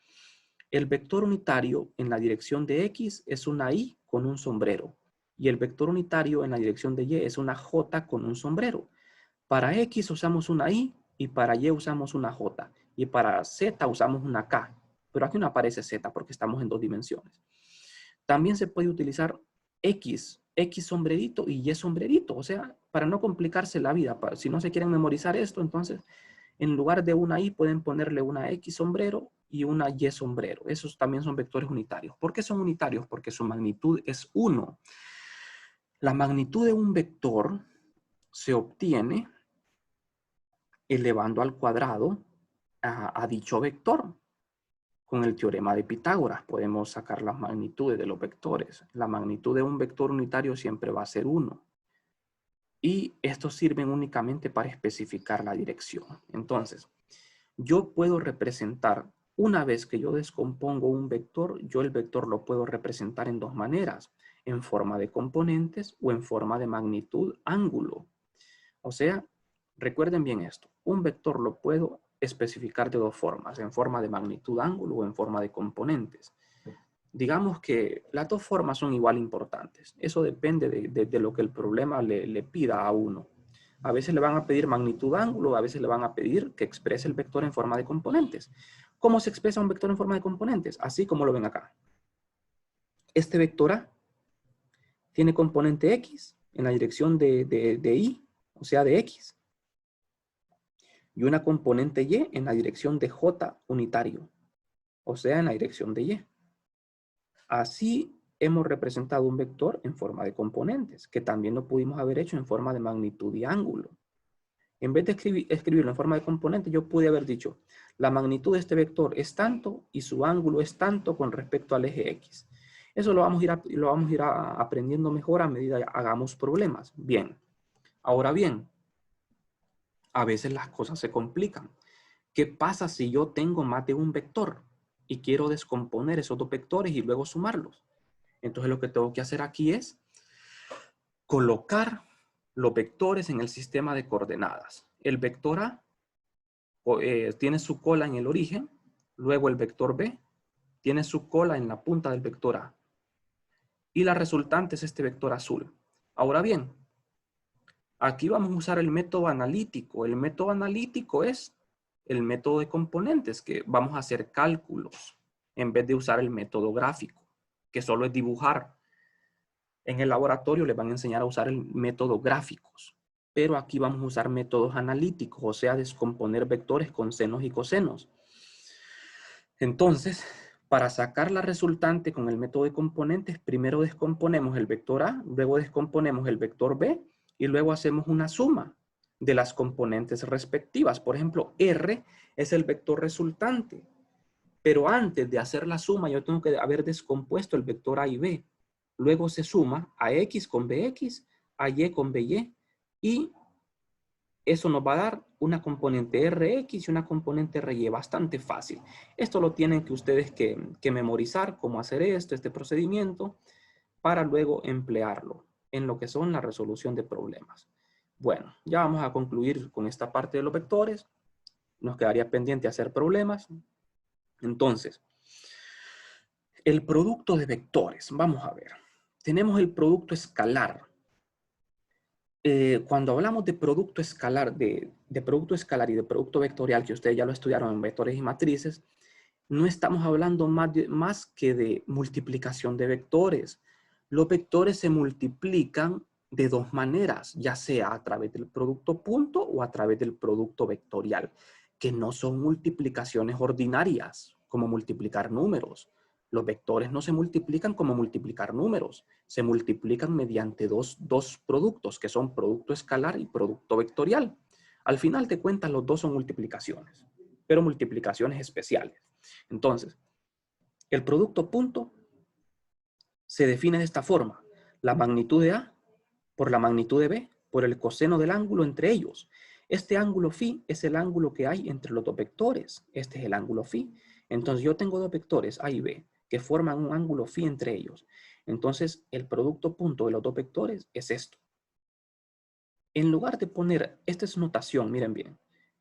El vector unitario en la dirección de X es una Y con un sombrero. Y el vector unitario en la dirección de Y es una J con un sombrero. Para X usamos una Y y para Y usamos una J. Y para Z usamos una K. Pero aquí no aparece Z porque estamos en 2 dimensiones. También se puede utilizar X sombrerito y Y sombrerito. O sea, para no complicarse la vida. Si no se quieren memorizar esto, entonces en lugar de una Y pueden ponerle una X sombrero y una Y sombrero. Esos también son vectores unitarios. ¿Por qué son unitarios? Porque su magnitud es 1. La magnitud de un vector se obtiene elevando al cuadrado a dicho vector. Con el teorema de Pitágoras podemos sacar las magnitudes de los vectores. La magnitud de un vector unitario siempre va a ser 1. Y estos sirven únicamente para especificar la dirección. Entonces, yo puedo representar, una vez que yo descompongo un vector, yo el vector lo puedo representar en 2 maneras, en forma de componentes o en forma de magnitud ángulo. O sea, recuerden bien esto, un vector lo puedo especificar de 2 formas, en forma de magnitud ángulo o en forma de componentes. Digamos que las 2 formas son igual importantes. Eso depende de lo que el problema le pida a uno. A veces le van a pedir magnitud ángulo, a veces le van a pedir que exprese el vector en forma de componentes. ¿Cómo se expresa un vector en forma de componentes? Así como lo ven acá. Este vector A tiene componente X en la dirección de Y, o sea, de X. Y una componente Y en la dirección de J unitario, o sea, en la dirección de Y. Así hemos representado un vector en forma de componentes, que también lo pudimos haber hecho en forma de magnitud y ángulo. En vez de escribirlo en forma de componente, yo pude haber dicho, la magnitud de este vector es tanto y su ángulo es tanto con respecto al eje X. Eso lo vamos a ir aprendiendo mejor a medida que hagamos problemas. Bien. Ahora bien, a veces las cosas se complican. ¿Qué pasa si yo tengo más de un vector y quiero descomponer esos 2 vectores y luego sumarlos? Entonces lo que tengo que hacer aquí es colocar los vectores en el sistema de coordenadas. El vector A tiene su cola en el origen, luego el vector B tiene su cola en la punta del vector A. Y la resultante es este vector azul. Ahora bien, aquí vamos a usar el método analítico. El método analítico es el método de componentes, que vamos a hacer cálculos en vez de usar el método gráfico, que solo es dibujar. En el laboratorio les van a enseñar a usar el método gráficos, pero aquí vamos a usar métodos analíticos, o sea, descomponer vectores con senos y cosenos. Entonces, para sacar la resultante con el método de componentes, primero descomponemos el vector A, luego descomponemos el vector B y luego hacemos una suma de las componentes respectivas. Por ejemplo, R es el vector resultante, pero antes de hacer la suma yo tengo que haber descompuesto el vector A y B. Luego se suma a X con BX, a Y con BY y eso nos va a dar una componente Rx y una componente Ry, bastante fácil. Esto lo tienen que ustedes que memorizar, cómo hacer este procedimiento, para luego emplearlo en lo que son la resolución de problemas. Bueno, ya vamos a concluir con esta parte de los vectores. Nos quedaría pendiente hacer problemas. Entonces, el producto de vectores, vamos a ver. Tenemos el producto escalar. Cuando hablamos de producto escalar, de producto escalar y de producto vectorial, que ustedes ya lo estudiaron en vectores y matrices, no estamos hablando más que de multiplicación de vectores. Los vectores se multiplican de 2 maneras, ya sea a través del producto punto o a través del producto vectorial, que no son multiplicaciones ordinarias, como multiplicar números. Los vectores no se multiplican como multiplicar números, se multiplican mediante dos productos, que son producto escalar y producto vectorial. Al final de cuentas, los dos son multiplicaciones, pero multiplicaciones especiales. Entonces, el producto punto se define de esta forma. La magnitud de A por la magnitud de B por el coseno del ángulo entre ellos. Este ángulo phi es el ángulo que hay entre los dos vectores. Este es el ángulo phi. Entonces yo tengo dos vectores A y B que forman un ángulo phi entre ellos. Entonces el producto punto de los dos vectores es esto. En lugar de poner, esta es notación, miren bien.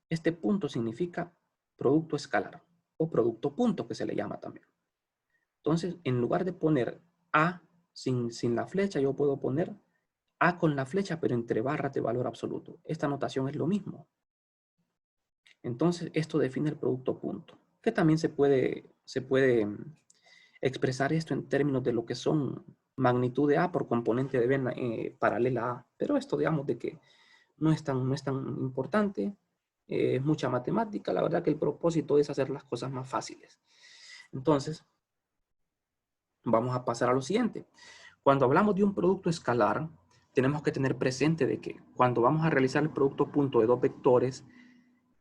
Este punto significa producto escalar o producto punto que se le llama también. Entonces, en lugar de poner A sin la flecha, yo puedo poner A con la flecha, pero entre barras de valor absoluto. Esta notación es lo mismo. Entonces, esto define el producto punto, que también se puede expresar esto en términos de lo que son magnitud de A por componente de B paralela a A. Pero esto, digamos, de que no es tan importante, es mucha matemática. La verdad que el propósito es hacer las cosas más fáciles. Entonces, vamos a pasar a lo siguiente. Cuando hablamos de un producto escalar, tenemos que tener presente de que cuando vamos a realizar el producto punto de dos vectores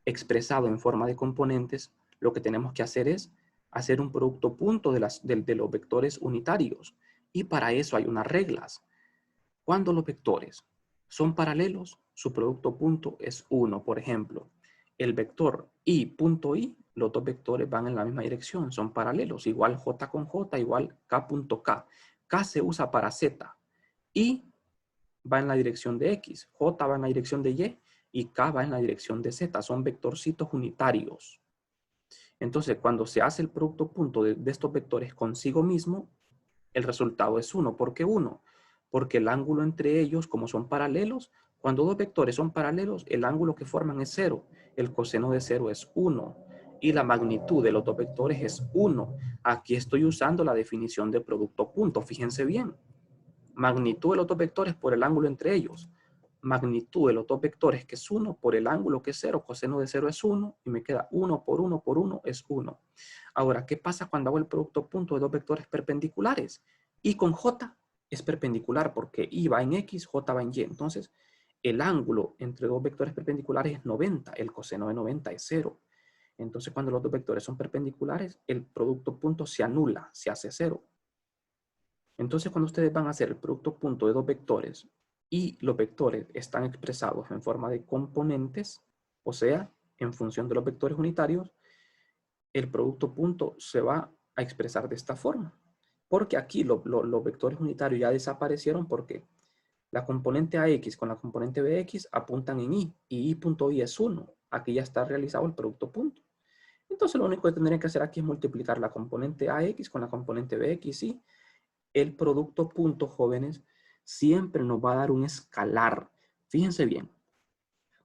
expresado en forma de componentes, lo que tenemos que hacer es hacer un producto punto de los vectores unitarios. Y para eso hay unas reglas. Cuando los vectores son paralelos, su producto punto es 1. Por ejemplo, el vector i.i, los dos vectores van en la misma dirección, son paralelos. Igual j con j, igual k.k. K se usa para z. I va en la dirección de x, j va en la dirección de y k va en la dirección de z. Son vectorcitos unitarios. Entonces, cuando se hace el producto punto de estos vectores consigo mismo, el resultado es 1. ¿Por qué 1? Porque el ángulo entre ellos, como son paralelos, cuando dos vectores son paralelos, el ángulo que forman es 0. El coseno de 0 es 1. Y la magnitud de los dos vectores es 1. Aquí estoy usando la definición de producto punto. Fíjense bien. Magnitud de los dos vectores por el ángulo entre ellos. Magnitud de los dos vectores, que es 1, por el ángulo, que es 0. Coseno de 0 es 1. Y me queda 1 por 1 por 1 es 1. Ahora, ¿qué pasa cuando hago el producto punto de dos vectores perpendiculares? Y con j es perpendicular porque i va en x, j va en y. Entonces, el ángulo entre dos vectores perpendiculares es 90. El coseno de 90 es 0. Entonces, cuando los dos vectores son perpendiculares, el producto punto se anula, se hace 0. Entonces, cuando ustedes van a hacer el producto punto de dos vectores y los vectores están expresados en forma de componentes, o sea, en función de los vectores unitarios, el producto punto se va a expresar de esta forma. Porque aquí los vectores unitarios ya desaparecieron porque la componente AX con la componente BX apuntan en I y I.I es 1. Aquí ya está realizado el producto punto. Entonces lo único que tendría que hacer aquí es multiplicar la componente AX con la componente BX y el producto punto, jóvenes, siempre nos va a dar un escalar. Fíjense bien.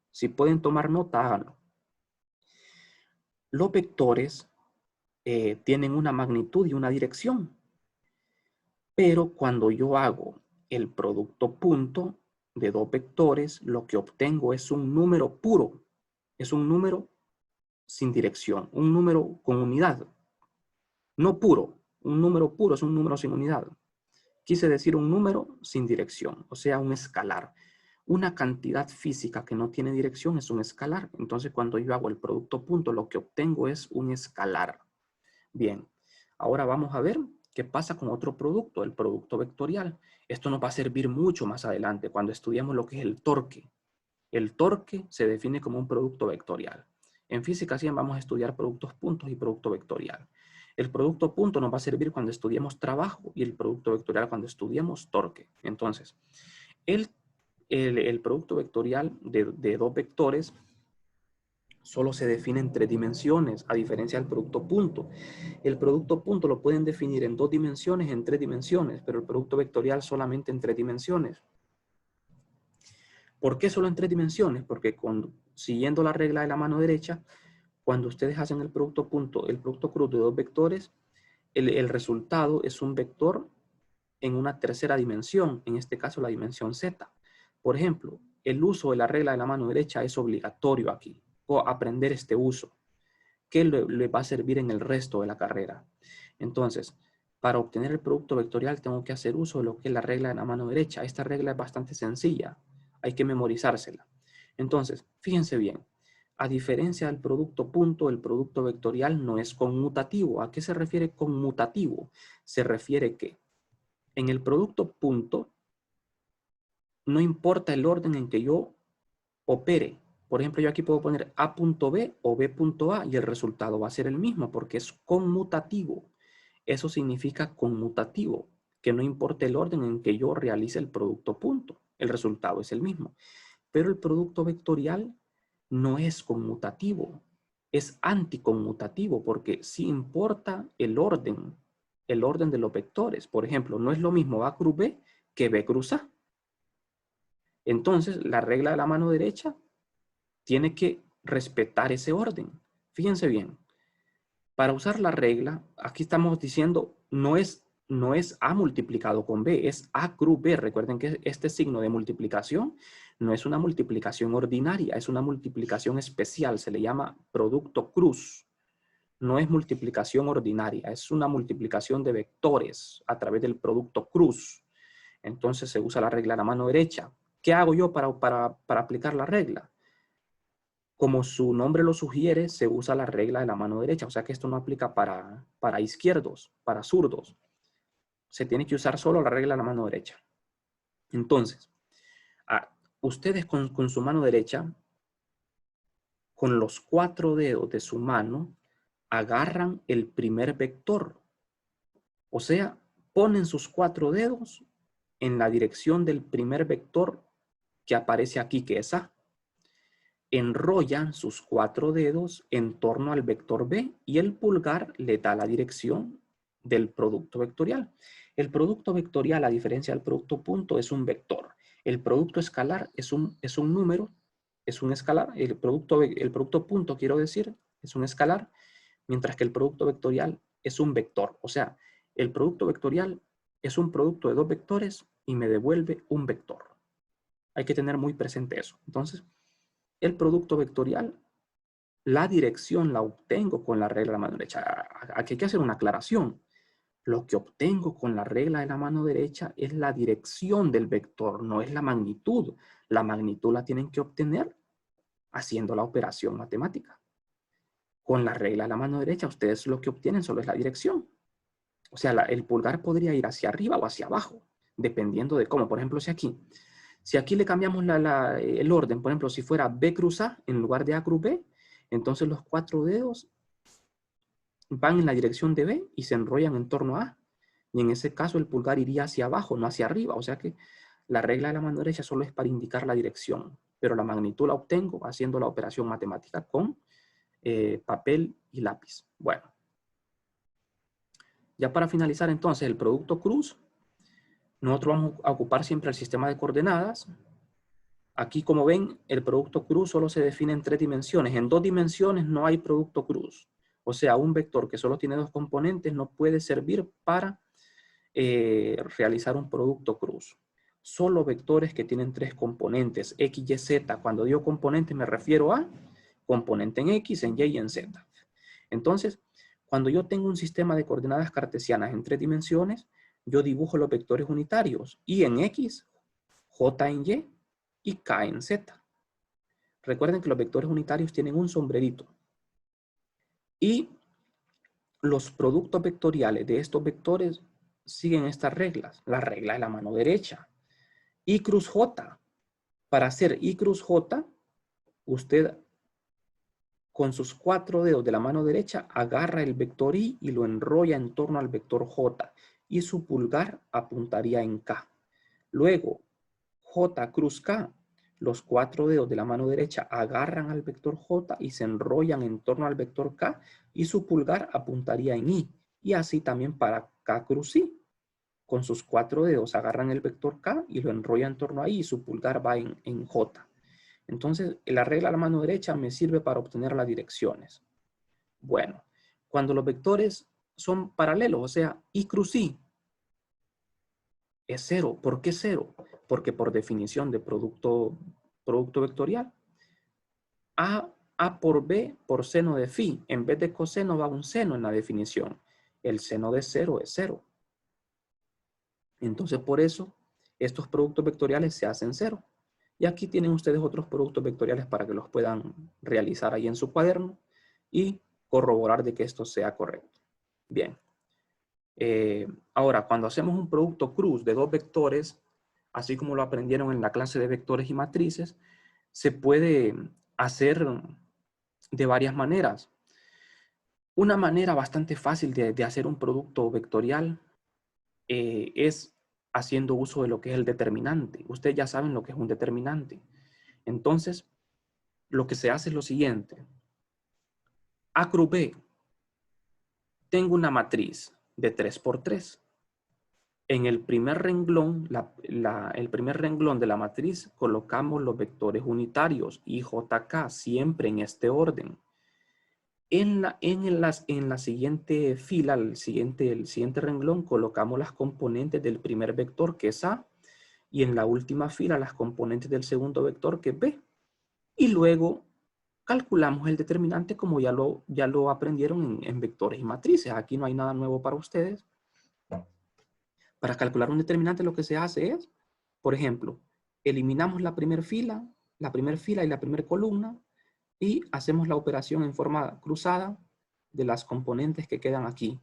Si pueden tomar nota, háganlo. Los vectores tienen una magnitud y una dirección. Pero cuando yo hago el producto punto de dos vectores, lo que obtengo es un número puro. Es un número sin dirección, un número con unidad. No puro, un número puro es un número sin unidad. Quise decir un número sin dirección, o sea, un escalar. Una cantidad física que no tiene dirección es un escalar. Entonces, cuando yo hago el producto punto, lo que obtengo es un escalar. Bien, ahora vamos a ver qué pasa con otro producto, el producto vectorial. Esto nos va a servir mucho más adelante cuando estudiemos lo que es el torque. El torque se define como un producto vectorial. En física 100 vamos a estudiar productos puntos y producto vectorial. El producto punto nos va a servir cuando estudiemos trabajo y el producto vectorial cuando estudiemos torque. Entonces, el producto vectorial de dos vectores solo se define en 3 dimensiones, a diferencia del producto punto. El producto punto lo pueden definir en 2 dimensiones, en 3 dimensiones, pero el producto vectorial solamente en 3 dimensiones. ¿Por qué solo en 3 dimensiones? Porque siguiendo la regla de la mano derecha, cuando ustedes hacen el producto punto, el producto cruz de dos vectores, el resultado es un vector en una tercera dimensión, en este caso la dimensión z. Por ejemplo, el uso de la regla de la mano derecha es obligatorio aquí, o aprender este uso, que le va a servir en el resto de la carrera. Entonces, para obtener el producto vectorial tengo que hacer uso de lo que es la regla de la mano derecha. Esta regla es bastante sencilla, hay que memorizársela. Entonces, fíjense bien, a diferencia del producto punto, el producto vectorial no es conmutativo. ¿A qué se refiere conmutativo? Se refiere que en el producto punto no importa el orden en que yo opere. Por ejemplo, yo aquí puedo poner A.B o B.A y el resultado va a ser el mismo porque es conmutativo. Eso significa conmutativo, que no importa el orden en que yo realice el producto punto, el resultado es el mismo. Pero el producto vectorial no es conmutativo, es anticonmutativo porque sí importa el orden de los vectores. Por ejemplo, no es lo mismo A cruz B que B cruz A. Entonces, la regla de la mano derecha tiene que respetar ese orden. Fíjense bien, para usar la regla, aquí estamos diciendo no es A multiplicado con B, es A cruz B. Recuerden que este signo de multiplicación no es una multiplicación ordinaria, es una multiplicación especial, se le llama producto cruz. No es multiplicación ordinaria, es una multiplicación de vectores a través del producto cruz. Entonces se usa la regla de la mano derecha. ¿Qué hago yo para aplicar la regla? Como su nombre lo sugiere, se usa la regla de la mano derecha. O sea que esto no aplica para izquierdos, para zurdos. Se tiene que usar solo la regla de la mano derecha. Entonces, ustedes con su mano derecha, con los 4 dedos de su mano, agarran el primer vector. O sea, ponen sus 4 dedos en la dirección del primer vector que aparece aquí, que es A. Enrollan sus 4 dedos en torno al vector B y el pulgar le da la dirección del producto vectorial. El producto vectorial, a diferencia del producto punto, es un vector. El producto escalar es un número, es un escalar. El producto punto, quiero decir, es un escalar, mientras que el producto vectorial es un vector. O sea, el producto vectorial es un producto de 2 vectores y me devuelve un vector. Hay que tener muy presente eso. Entonces, el producto vectorial, la dirección la obtengo con la regla de la mano derecha. Aquí hay que hacer una aclaración. Lo que obtengo con la regla de la mano derecha es la dirección del vector, no es la magnitud. La magnitud la tienen que obtener haciendo la operación matemática. Con la regla de la mano derecha, ustedes lo que obtienen solo es la dirección. O sea, el pulgar podría ir hacia arriba o hacia abajo, dependiendo de cómo. Por ejemplo, si aquí le cambiamos el orden, por ejemplo, si fuera B cruz A en lugar de A cruz B, entonces los 4 dedos van en la dirección de B y se enrollan en torno a A. Y en ese caso el pulgar iría hacia abajo, no hacia arriba. O sea que la regla de la mano derecha solo es para indicar la dirección, pero la magnitud la obtengo haciendo la operación matemática con papel y lápiz. Bueno, ya para finalizar entonces el producto cruz, nosotros vamos a ocupar siempre el sistema de coordenadas. Aquí, como ven, el producto cruz solo se define en 3 dimensiones. En 2 dimensiones no hay producto cruz. O sea, un vector que solo tiene 2 componentes no puede servir para realizar un producto cruz. Solo vectores que tienen 3 componentes, X, Y, Z. Cuando digo componentes me refiero a componente en X, en Y y en Z. Entonces, cuando yo tengo un sistema de coordenadas cartesianas en 3 dimensiones, yo dibujo los vectores unitarios, Y en X, J en Y y K en Z. Recuerden que los vectores unitarios tienen un sombrerito. Y los productos vectoriales de estos vectores siguen estas reglas. La regla de la mano derecha. Y cruz J. Para hacer I cruz J, usted con sus 4 dedos de la mano derecha agarra el vector I y lo enrolla en torno al vector J. Y su pulgar apuntaría en K. Luego, J cruz K. Los 4 dedos de la mano derecha agarran al vector J y se enrollan en torno al vector K y su pulgar apuntaría en I. Y así también para K cruz I. Con sus 4 dedos agarran el vector K y lo enrollan en torno a I y su pulgar va en J. Entonces, la regla de la mano derecha me sirve para obtener las direcciones. Bueno, cuando los vectores son paralelos, o sea, I cruz I es 0. ¿Por qué 0? Porque por definición de producto vectorial, A por B por seno de phi, en vez de coseno va un seno en la definición. El seno de 0 es 0. Entonces, por eso, estos productos vectoriales se hacen 0. Y aquí tienen ustedes otros productos vectoriales para que los puedan realizar ahí en su cuaderno y corroborar de que esto sea correcto. Bien. Ahora, cuando hacemos un producto cruz de 2 vectores, así como lo aprendieron en la clase de vectores y matrices, se puede hacer de varias maneras. Una manera bastante fácil de hacer un producto vectorial es haciendo uso de lo que es el determinante. Ustedes ya saben lo que es un determinante. Entonces, lo que se hace es lo siguiente. A cruz B, tengo una matriz de 3 por 3. En el primer renglón, el primer renglón de la matriz colocamos los vectores unitarios I, J, K, siempre en este orden. En la siguiente fila, el siguiente renglón, colocamos las componentes del primer vector, que es A, y en la última fila las componentes del segundo vector, que es B. Y luego calculamos el determinante como ya lo aprendieron en vectores y matrices. Aquí no hay nada nuevo para ustedes. Para calcular un determinante lo que se hace es, por ejemplo, eliminamos la primera fila y la primera columna y hacemos la operación en forma cruzada de las componentes que quedan aquí.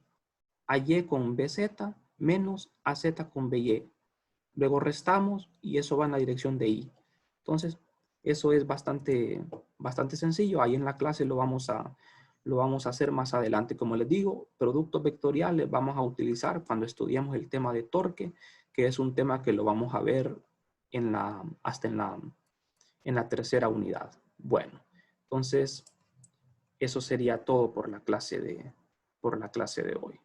AY con BZ menos AZ con BY. Luego restamos y eso va en la dirección de Y. Entonces, eso es bastante sencillo. Ahí en la clase lo vamos a hacer más adelante. Como les digo, productos vectoriales vamos a utilizar cuando estudiamos el tema de torque, que es un tema que lo vamos a ver hasta en la tercera unidad. Bueno, entonces eso sería todo por la clase de hoy.